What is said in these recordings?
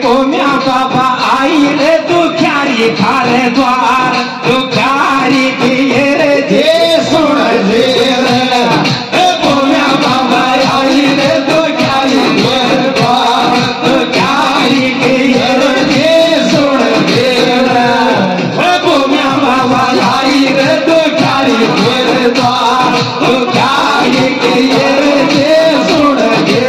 गोम्या बाबा आई रे दुखियारी खाले द्वार दुखियारी दिए रे जे सुन ले रे गोम्या बाबा आई रे दुखियारी दिए द्वार दुखियारी दिए रे जे सुन ले रे गोम्या बाबा आई रे दुखियारी दिए द्वार दुखियारी दिए रे जे सुन ले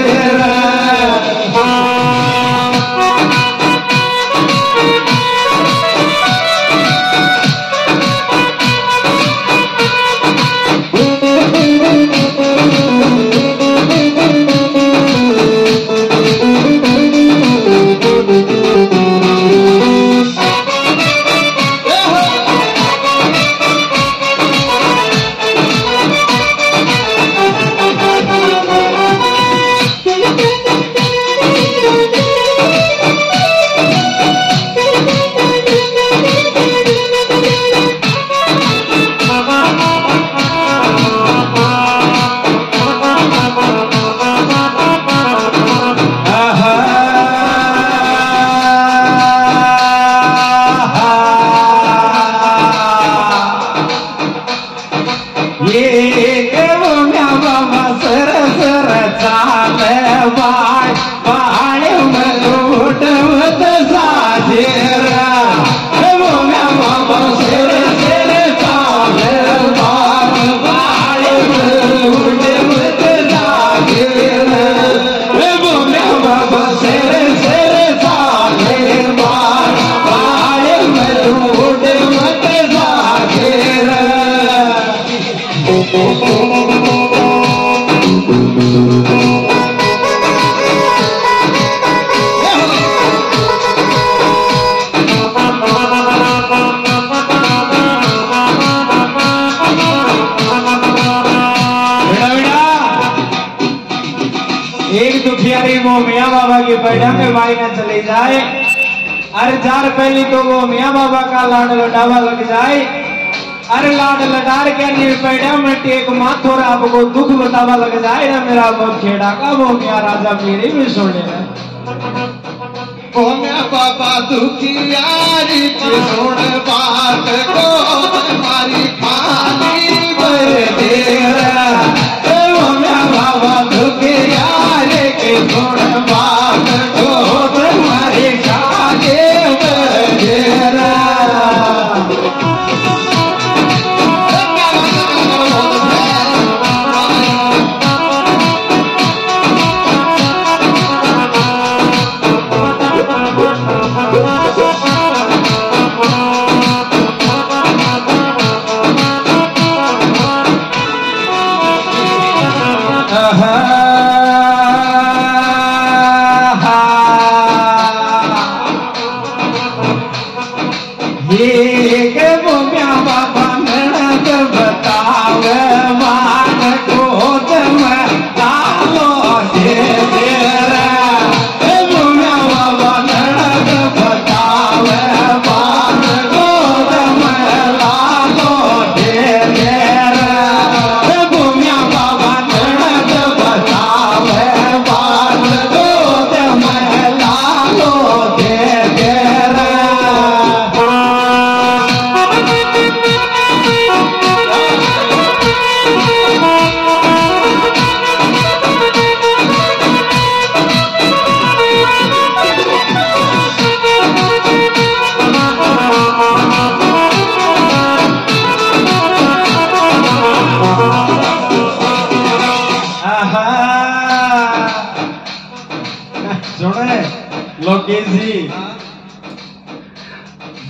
मियाँ बाबा की बैठक में भाई न चले जाए। अरे जार पहली तो वो मियाँ बाबा का लाड लडावा लग जाए। अरे लाड लडार के निर्पैडा में टेक माथोर आपको दुख बतावा लग जाए ना मेरा बाप खेड़ा का वो मियाँ राजा मेरी भी सुने ओ मियाँ बाबा दुखियारी सुन बात को हमारी खाली भर दे ओ मियाँ बाबा दुखियारी के सुन बात को हमारी खाली भर दे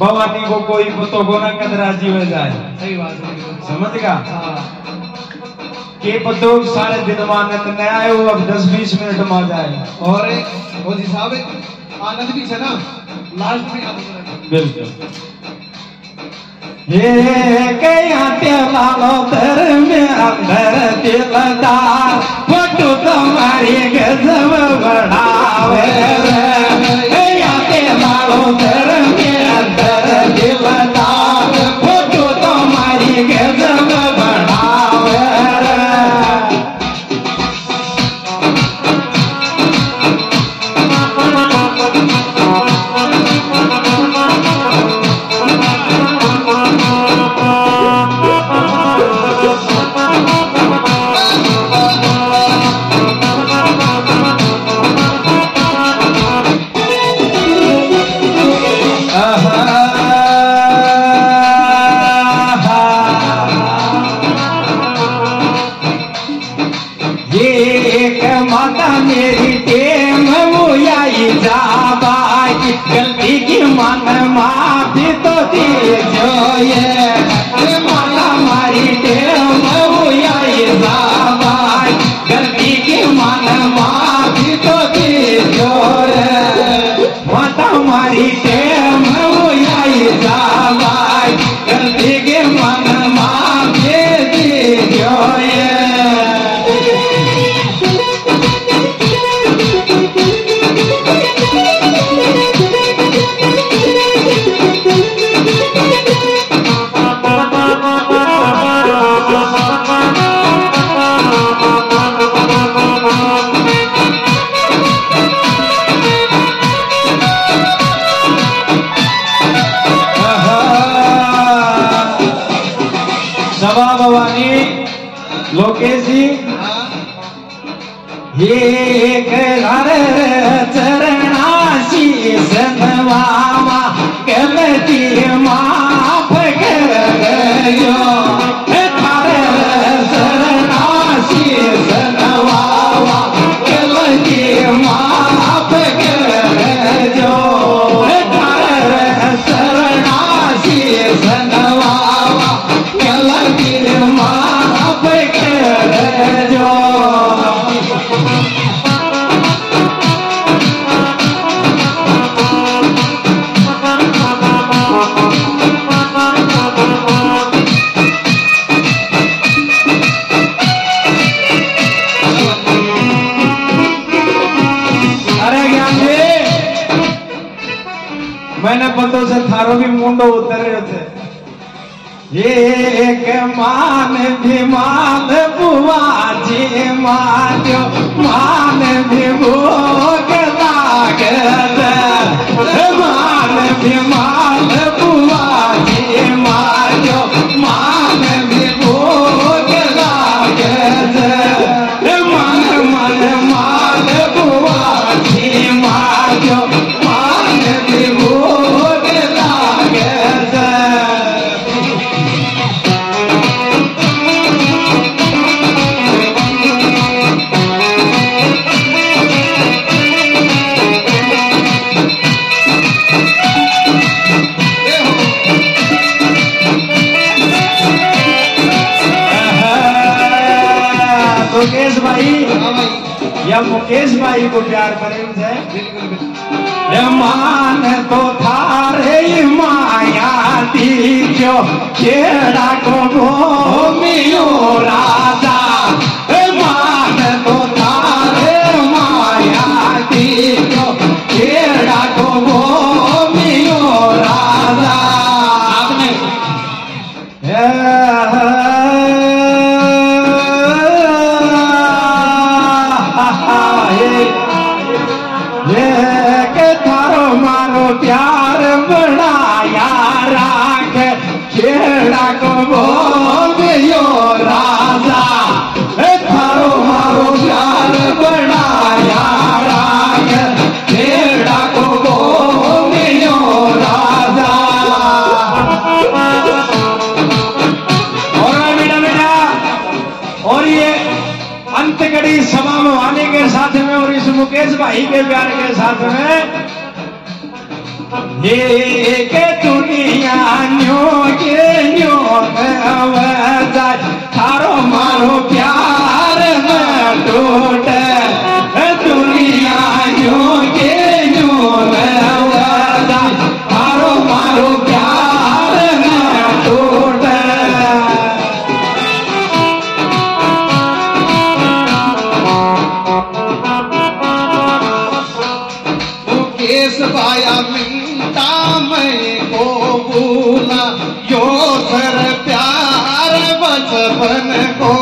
भवानी को कोई तो गोना कदरा जीव जाए। सही बात समझ गया के पतो सारे दिन मानत न आए वो अब 10-20 मिनट में जाए और मोदी साहब आनंद भी है ना लास्ट में बिल्कुल ये कया ते लालो दर में अंदर दिलदार फोटो तुम्हारी गजब बढ़ावे कया ते लालो दर में अंदर दिलदार फोटो तुम्हारी गजब बढ़ावे ये माता मारी टेम आई जाबाई गलती की मन माफी तो दीजो रे माता मारी टेम आई जाबाई गलती की मन माफी दीजो लोकेश जी ये घर चरणाशी सनवामा गलती माफ कर गयो थारे चरणाशी सनवामा गलती माफ कर गयो थारे चरणाशी सनवामा गलती माफ कर जो मैंने पतों से थारो भी मुंडो उतरे थे एक मान भी मान बुआ जी मान्यो मान भी भोग लाग मान भी मान बुआ जी मान्यो मान भी भोग लाग मन मन मान बुआ जी मान्यो मान भी भोग लाग मुकेश भाई या मुकेश भाई को प्यार करें है मान तो थारे माया दीजो खेड़ा को घूमियो राजा मान तो थारे माया दीजो खेड़ा को घूमियो राजा आपने मारो प्यार बढ़ाया राख खेड़ा को बोलियो राजा थारो मारो प्यार बढ़ाया राख खेड़ा को बोलियो राजा और बेटा बेटा और ये अंत कड़ी सभा में आने के साथ में और इस मुकेश भाई के प्यार के साथ में ये के दुनिया न्यो थारो मारो प्यार में टूटे दुनिया न्यो थारो मारो प्यार में टूटे मुकेश भाया मिलता मैं को भूला यो सर प्यार बचपन को